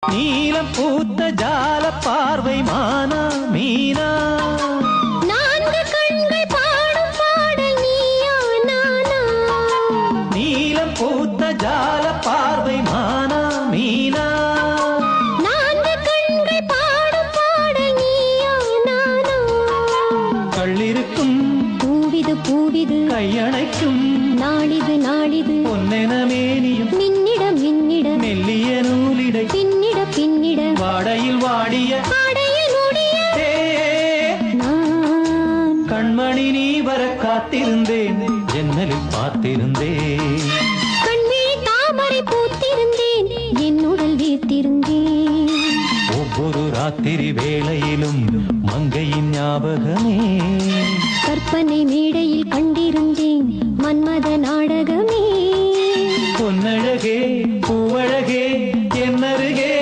நீலம் பூத்த ஜால பார்வை மானா மீனா நான்கு கண்கள் பாடும் பாடல் நீயா நானா நீலம் பூத்த ஜால பார்வை மானா மீனா நான்கு கண்கள் பாடும் பாடல் நீயா நானா கள்ளிருக்கும் பூவிது பூவிது கையணைக்கும் நாளிது நாளிது பொன்னென மேனியும் மின்னிட மின்னிட மெல்லிய நூலிடை பின்னிட பின்னிட வாடையில் வாடிய ஆடையில் மூடிய நான் கண்மணி நீ வர காத்திருந்தேன் ஜன்னலில் பார்த்திருந்தேன் கண்ணில் தாமரை பூத்திருந்தேன் என் உடல் வீர்த்திருந்தேன் ஒவ்வொரு ராத்திரி வேளையிலும் மங்கையின் ஞாபகமே கற்பனை மேடையில் கண்டிருந்தேன் மன்மத நாடகமே பொன்னழகே பூவழகே என்னருகே